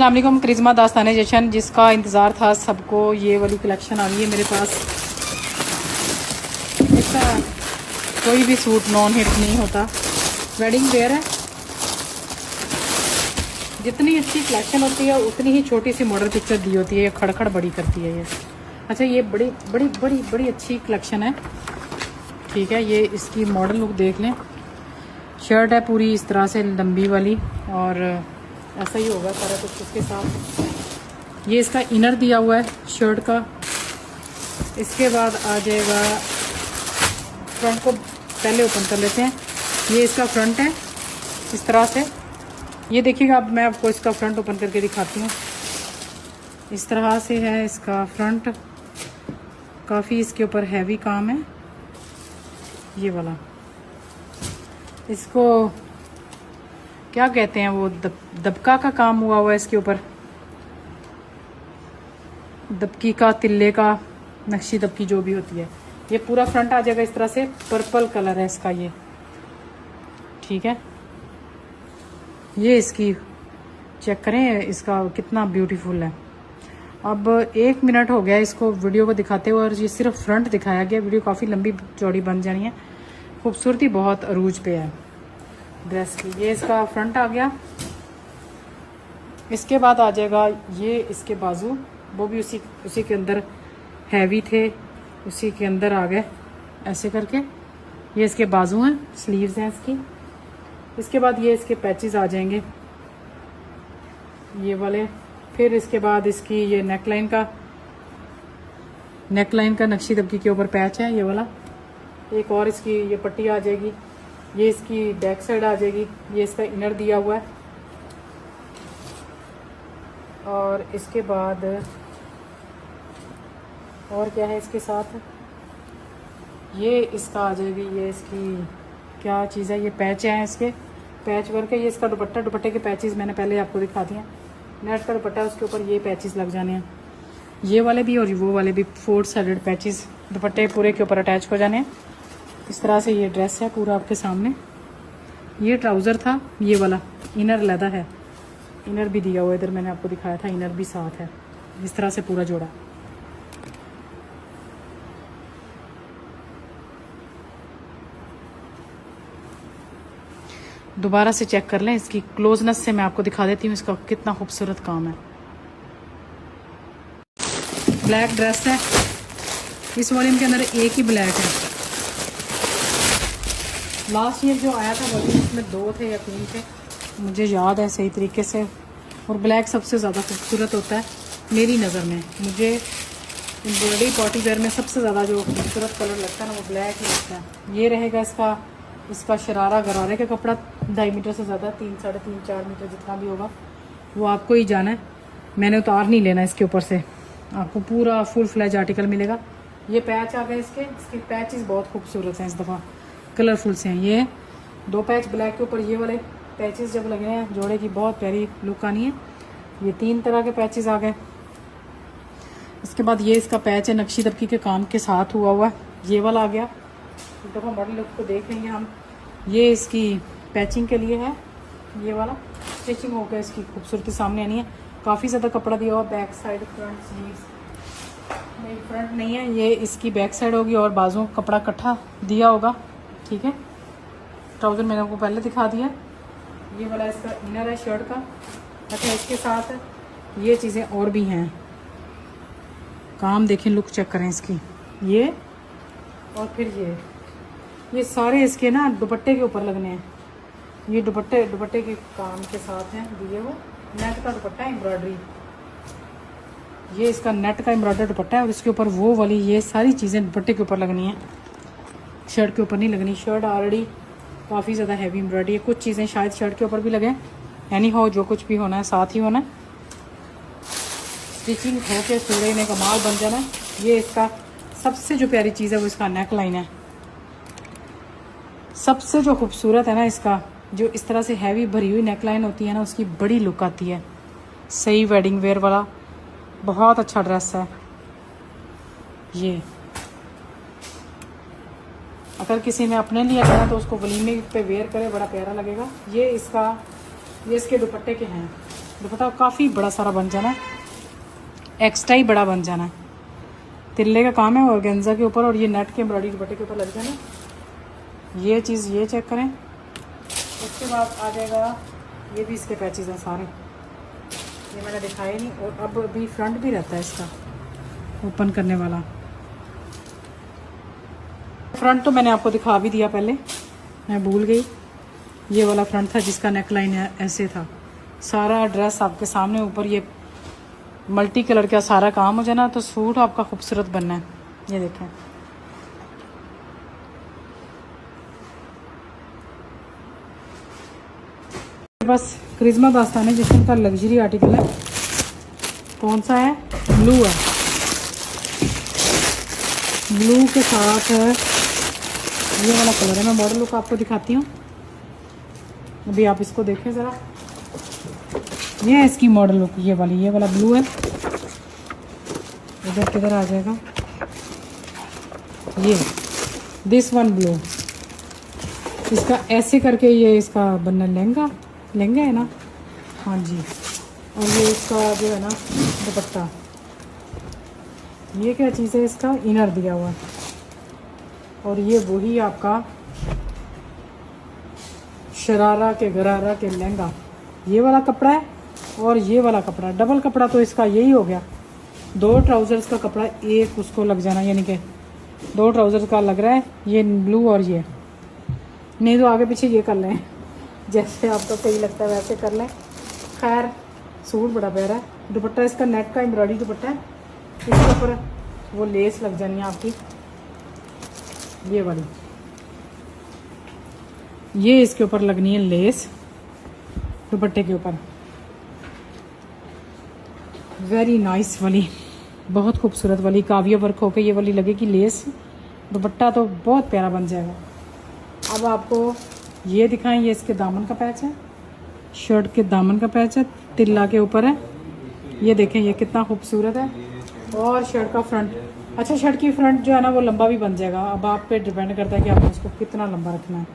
अस्सलाम वालेकुम। करिश्मा दास्तान जशन, जिसका इंतज़ार था सबको, ये वाली कलेक्शन आ गई है मेरे पास। इसका कोई भी सूट नॉन हिट नहीं होता, वेडिंग वेयर है। जितनी अच्छी कलेक्शन होती है उतनी ही छोटी सी मॉडल पिक्चर दी होती है, ये खड़खड़ बड़ी करती है ये। अच्छा, ये बड़ी बड़ी बड़ी बड़ी अच्छी कलेक्शन है, ठीक है। ये इसकी मॉडल लुक देख लें। शर्ट है पूरी इस तरह से लंबी वाली, और ऐसा ही होगा सारा कुछ इसके साथ। ये इसका इनर दिया हुआ है शर्ट का। इसके बाद आ जाएगा, फ्रंट को पहले ओपन कर लेते हैं। ये इसका फ्रंट है इस तरह से, ये देखिएगा। अब मैं आपको इसका फ्रंट ओपन करके दिखाती हूँ। इस तरह से है इसका फ्रंट, काफ़ी इसके ऊपर हैवी काम है ये वाला। इसको क्या कहते हैं, वो दबका का काम हुआ है इसके ऊपर, दबकी का, तिल्ले का, नक्शी दबकी जो भी होती है। ये पूरा फ्रंट आ जाएगा इस तरह से। पर्पल कलर है इसका ये, ठीक है। ये इसकी चेक करें, इसका कितना ब्यूटीफुल है। अब 1 मिनट हो गया इसको वीडियो को दिखाते हुए, और ये सिर्फ फ्रंट दिखाया गया। वीडियो काफ़ी लंबी चौड़ी बन जानी है। खूबसूरती बहुत अरूज पे है ड्रेस की। ये इसका फ्रंट आ गया। इसके बाद आ जाएगा ये इसके बाजू, वो भी उसी के अंदर हैवी थे, उसी के अंदर आ गए ऐसे करके। ये इसके बाजू हैं, स्लीव्स हैं इसकी। इसके बाद ये इसके पैचेस आ जाएंगे ये वाले। फिर इसके बाद इसकी ये नेकलाइन का नक्शी दबकी के ऊपर पैच है ये वाला। एक और इसकी ये पट्टी आ जाएगी। ये इसकी बैक साइड आ जाएगी। ये इसका इनर दिया हुआ है। और इसके बाद और क्या है इसके साथ, ये इसका आ जाएगी, ये इसकी क्या चीज़ है, ये पैच है इसके, पैच वर्क है। ये इसका दुपट्टा, दुपट्टे के पैचेस मैंने पहले आपको दिखा दिए। नेट का दुपट्टा, उसके ऊपर ये पैचेस लग जाने हैं, ये वाले भी और वो वाले भी। 4 साइडेड पैचेस दुपट्टे पूरे के ऊपर अटैच हो जाने हैं। इस तरह से ये ड्रेस है पूरा आपके सामने। ये ट्राउज़र था ये वाला, इनर लदा है, इनर भी दिया हुआ इधर, मैंने आपको दिखाया था, इनर भी साथ है। इस तरह से पूरा जोड़ा। दोबारा से चेक कर लें, इसकी क्लोजनेस से मैं आपको दिखा देती हूँ इसका कितना खूबसूरत काम है। ब्लैक ड्रेस है, इस वॉल्यूम के अंदर एक ही ब्लैक है। लास्ट ईयर जो आया था वॉल्यूम, उसमें 2 थे या 3 थे, मुझे याद है सही तरीके से। और ब्लैक सबसे ज़्यादा खूबसूरत होता है मेरी नज़र में। मुझे एम्ब्रॉयडरी पार्टी वेयर में सबसे ज़्यादा जो खूबसूरत कलर लगता है ना, वो ब्लैक ही लगता है। ये रहेगा इसका शरारा गरारे का कपड़ा, 2.5 मीटर से ज़्यादा, 3, 3.5, 4 मीटर जितना भी होगा वो आपको ही जाना है। मैंने उतार नहीं लेना इसके ऊपर से, आपको पूरा फुल फ्लैज आर्टिकल मिलेगा। ये पैच आ गए इसके पैचेस बहुत खूबसूरत हैं इस दफ़ा, कलरफुल से हैं। ये 2 पैच ब्लैक के ऊपर ये वाले पैचेस जब लगे हैं जोड़े की बहुत प्यारी लुक आनी है। ये 3 तरह के पैचेस आ गए। इसके बाद ये इसका पैच है, नक्शी दबकी के काम के साथ हुआ हुआ, ये वाला आ गया। एक दफ़ा मॉडल लुक को देख लेंगे हम। ये इसकी पैचिंग के लिए है, ये वाला स्टिचिंग होकर इसकी खूबसूरती सामने आनी है। काफ़ी ज़्यादा कपड़ा दिया हुआ, बैक साइड, फ्रंट स्लीव्स नहीं, फ्रंट नहीं है, ये इसकी बैक साइड होगी और बाजू कपड़ा इकट्ठा दिया होगा, ठीक है। ट्राउज़र मैंने आपको पहले दिखा दिया। ये वाला इसका इनर है शर्ट का। अच्छा, इसके साथ ये चीज़ें और भी हैं, काम देखें, लुक चेक करें इसकी। ये और फिर ये सारे इसके ना दुपट्टे के ऊपर लगने हैं। ये दुपट्टे के काम के साथ हैं दिए हुए। नेट का दुपट्टा, एम्ब्रॉयडरी, ये इसका नेट का एम्ब्रॉयडरी दुपट्टा है। और इसके ऊपर वो वाली ये सारी चीज़ें दुपट्टे के ऊपर लगनी है, शर्ट के ऊपर नहीं लगनी। शर्ट ऑलरेडी काफ़ी ज़्यादा हैवी एम्ब्रॉयडरी है, कुछ चीज़ें शायद शर्ट के ऊपर भी लगे। एनी हो, जो कुछ भी होना है साथ ही होना है। स्टिचिंग होके सूड़े ने कमाल बन जाना है। ये इसका सबसे जो प्यारी चीज़ है वो इसका नेक लाइन है। सबसे जो खूबसूरत है ना इसका, जो इस तरह से हैवी भरी हुई नेक लाइन होती है ना, उसकी बड़ी लुक आती है। सही वेडिंग वेयर वाला बहुत अच्छा ड्रेस है ये। अगर किसी ने अपने लिए करना तो उसको वलीमे पे वेयर करे, बड़ा प्यारा लगेगा। ये इसके दुपट्टे के हैं, दुपट्टा काफ़ी बड़ा सारा बन जाना है, एक्स्ट्रा ही बड़ा बन जाना है। तिल्ले का काम है ऑर्गेन्जा के ऊपर और ये नेट के एम्ब्रॉयडरी दुपट्टे के ऊपर लग जाना। ये चीज़ ये चेक करें। उसके बाद आ जाएगा, ये भी इसके पैचेस हैं सारे, ये मैंने दिखाया नहीं। और अब अभी फ्रंट भी रहता है इसका ओपन करने वाला। फ्रंट तो मैंने आपको दिखा भी दिया पहले, मैं भूल गई। ये वाला फ्रंट था जिसका नेक लाइन ऐसे था। सारा ड्रेस आपके सामने, ऊपर ये मल्टी कलर का सारा काम हो जाना तो सूट आपका खूबसूरत बनना है। ये देखें, बस करिश्मा दास्तान जशन का लग्जरी आर्टिकल है। कौन सा है? ब्लू है, ब्लू के साथ है ये वाला कलर है। मैं मॉडल लुक आपको दिखाती हूँ, अभी आप इसको देखें ज़रा। ये है इसकी मॉडल लुक, ये वाला ब्लू है। इधर किधर आ जाएगा, ये दिस वन ब्लू। इसका ऐसे करके ये इसका बनना लहंगा है ना, हाँ जी। और ये इसका जो है ना दुपट्टा, ये क्या चीज़ है, इसका इनर दिया हुआ है। और ये वही आपका शरारा के गरारा के लहंगा, ये वाला कपड़ा है और ये वाला कपड़ा, डबल कपड़ा तो इसका यही हो गया। 2 ट्राउज़र्स का कपड़ा एक उसको लग जाना, यानी कि 2 ट्राउज़र्स का लग रहा है ये ब्लू। और ये नहीं तो आगे पीछे ये कर लें, जैसे आपको सही लगता है वैसे कर लें। खैर सूट बड़ा प्यारा है। दुपट्टा इसका नेट का एम्ब्रॉयडरी दुपट्टा है, इसके ऊपर वो लेस लग जानी है आपकी, ये वाली, ये इसके ऊपर लगनी है लेस दुपट्टे के ऊपर। वेरी नाइस वाली, बहुत खूबसूरत वाली काविया वर्क होके ये वाली लगेगी लेस। दुपट्टा तो बहुत प्यारा बन जाएगा। अब आपको ये दिखाएं, ये इसके दामन का पैच है, शर्ट के दामन का पैच है, तिल्ला के ऊपर है। ये देखें ये कितना खूबसूरत है। और शर्ट का फ्रंट, अच्छा शर्ट की फ्रंट जो है ना वो लंबा भी बन जाएगा। अब आप पे डिपेंड करता है कि आपने इसको कितना लंबा रखना है।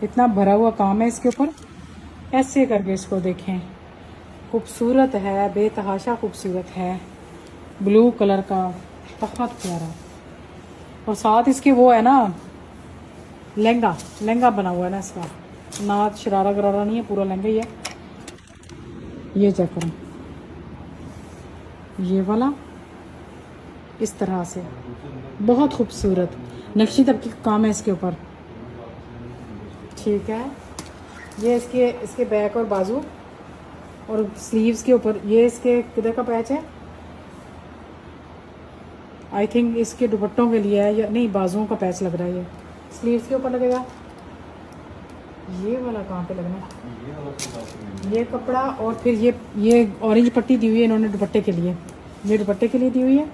इतना भरा हुआ काम है इसके ऊपर, ऐसे करके इसको देखें, खूबसूरत है, बेतहाशा खूबसूरत है, ब्लू कलर का, बहुत प्यारा। और साथ इसके वो है ना लहंगा बना हुआ है ना इसका, ना शरारा गरारा नहीं है, पूरा लहंगा ही है। ये चेक करें, ये वाला इस तरह से बहुत खूबसूरत नक्शी तक की काम है इसके ऊपर, ठीक है। ये इसके बैक और बाजू और स्लीव्स के ऊपर, ये इसके किधर का पैच है, आई थिंक इसके दुपट्टों के लिए है या नहीं, बाजुओं का पैच लग रहा है। ये स्लीव्स के ऊपर लगेगा। ये वाला कहाँ पे लगना है, ये कपड़ा। और फिर ये ऑरेंज पट्टी दी हुई है इन्होंने दुपट्टे के लिए, ये दुपट्टे के लिए दी हुई है।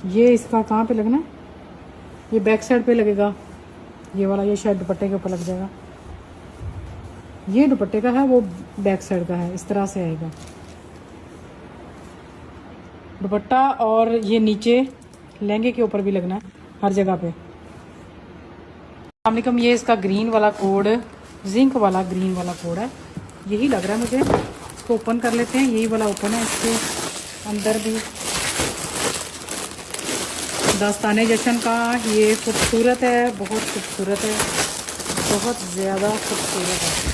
ये इसका कहाँ पे लगना है, ये बैक साइड पे लगेगा ये वाला, ये शायद दुपट्टे के ऊपर लग जाएगा। ये दुपट्टे का है, वो बैक साइड का है, इस तरह से आएगा दुपट्टा। और ये नीचे लहंगे के ऊपर भी लगना है हर जगह पे। अस्सलाम, ये इसका ग्रीन वाला कोड, जिंक वाला ग्रीन वाला कोड है, यही लग रहा है मुझे। इसको ओपन कर लेते हैं, यही वाला ओपन है। इसके अंदर भी दास्ताने जशन का, ये खूबसूरत है, बहुत खूबसूरत है, बहुत ज़्यादा खूबसूरत है।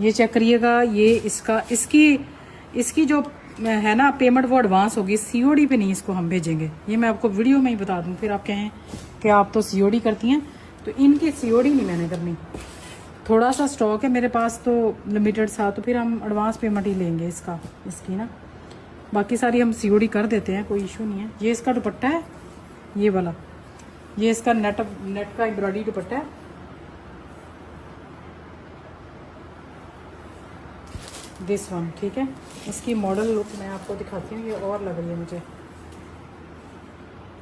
ये चेक करिएगा, ये इसकी जो है ना पेमेंट वो एडवांस होगी, सीओडी पे नहीं इसको हम भेजेंगे। ये मैं आपको वीडियो में ही बता दूं, फिर आप कहें कि आप तो सीओडी करती हैं, तो इनकी सीओडी नहीं मैंने करनी। थोड़ा सा स्टॉक है मेरे पास तो लिमिटेड सा, तो फिर हम एडवांस पेमेंट ही लेंगे इसकी ना, बाकी सारी हम सीओडी कर देते हैं, कोई इशू नहीं है। ये इसका दुपट्टा है, ये वाला, ये इसका नेट का एम्ब्रॉयडरी दुपट्टा है। दिस वन, ठीक है। इसकी मॉडल लुक मैं आपको दिखाती हूँ, ये और लग रही है मुझे।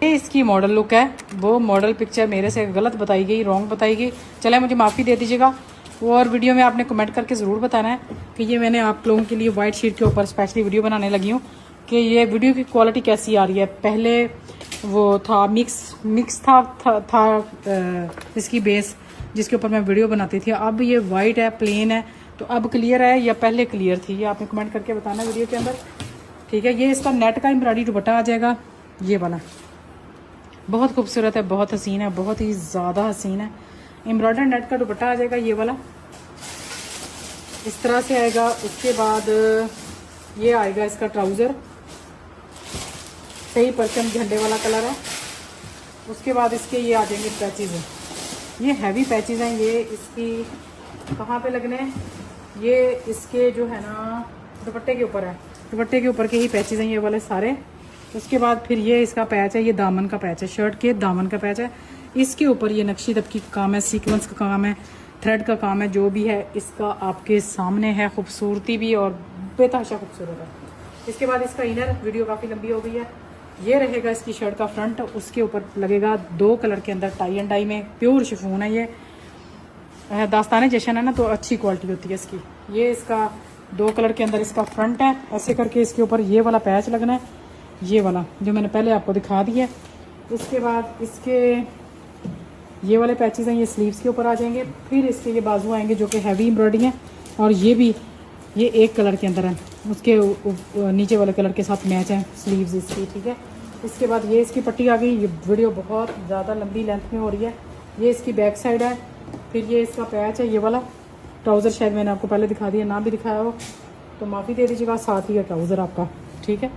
ये इसकी मॉडल लुक है, वो मॉडल पिक्चर मेरे से गलत बताई गई, रॉन्ग बताई गई, चले मुझे माफ़ी दे दीजिएगा। और वीडियो में आपने कमेंट करके ज़रूर बताना है कि ये मैंने आप लोगों के लिए वाइट शीट के ऊपर स्पेशली वीडियो बनाने लगी हूँ कि ये वीडियो की क्वालिटी कैसी आ रही है। पहले वो था मिक्स था इसकी बेस, जिसके ऊपर मैं वीडियो बनाती थी। अब ये वाइट है, प्लेन है, तो अब क्लियर है या पहले क्लियर थी, ये आपने कमेंट करके बताना वीडियो के अंदर, ठीक है। ये इसका नेट का एम्ब्रॉयडरी दुपट्टा आ जाएगा, ये वाला बहुत खूबसूरत है, बहुत हसीन है, बहुत ही ज़्यादा हसीन है। एम्ब्रॉयडर नेट का दुपट्टा आ जाएगा, ये वाला इस तरह से आएगा। उसके बाद ये आएगा इसका ट्राउज़र, सही परचम झंडे वाला कलर है। उसके बाद इसके ये आ जाएंगे पैचेज़, ये हैवी पैचेज़ हैं। ये इसकी कहाँ पे लगने हैं, ये इसके जो है ना दुपट्टे के ऊपर है, दुपट्टे के ऊपर के ही पैचेज़ हैं ये वाले सारे। उसके बाद फिर ये इसका पैच है, ये दामन का पैच है, शर्ट के दामन का पैच है। इसके ऊपर ये नक्शी दबकी का काम है, सीक्वेंस का काम है, थ्रेड का काम है, जो भी है इसका आपके सामने है। खूबसूरती भी और बेतहाशा खूबसूरत है। इसके बाद इसका इनर, वीडियो काफ़ी लंबी हो गई है, ये रहेगा इसकी शर्ट का फ्रंट। उसके ऊपर लगेगा 2 कलर के अंदर टाई एंड डाई में, प्योर शिफॉन है ये, दास्तान जशन है ना, तो अच्छी क्वालिटी होती है इसकी। ये इसका 2 कलर के अंदर इसका फ्रंट है, ऐसे करके इसके ऊपर ये वाला पैच लगना है, ये वाला जो मैंने पहले आपको दिखा दिया है। इसके बाद इसके ये वाले पैचेस हैं, ये स्लीव्स के ऊपर आ जाएंगे। फिर इसके ये बाजू आएंगे जो कि हैवी एम्ब्रॉयडरी है, और ये भी ये 1 कलर के अंदर है, उसके नीचे वाले कलर के साथ मैच है स्लीव्स इसकी, ठीक है। इसके बाद ये इसकी पट्टी आ गई। ये वीडियो बहुत ज़्यादा लंबी लेंथ में हो रही है। ये इसकी बैक साइड है, फिर ये इसका पैच है, ये वाला ट्राउज़र शायद मैंने आपको पहले दिखा दिया, ना भी दिखाया हो तो माफ़ी दे दीजिएगा, साथ ही है ट्राउज़र आपका, ठीक है।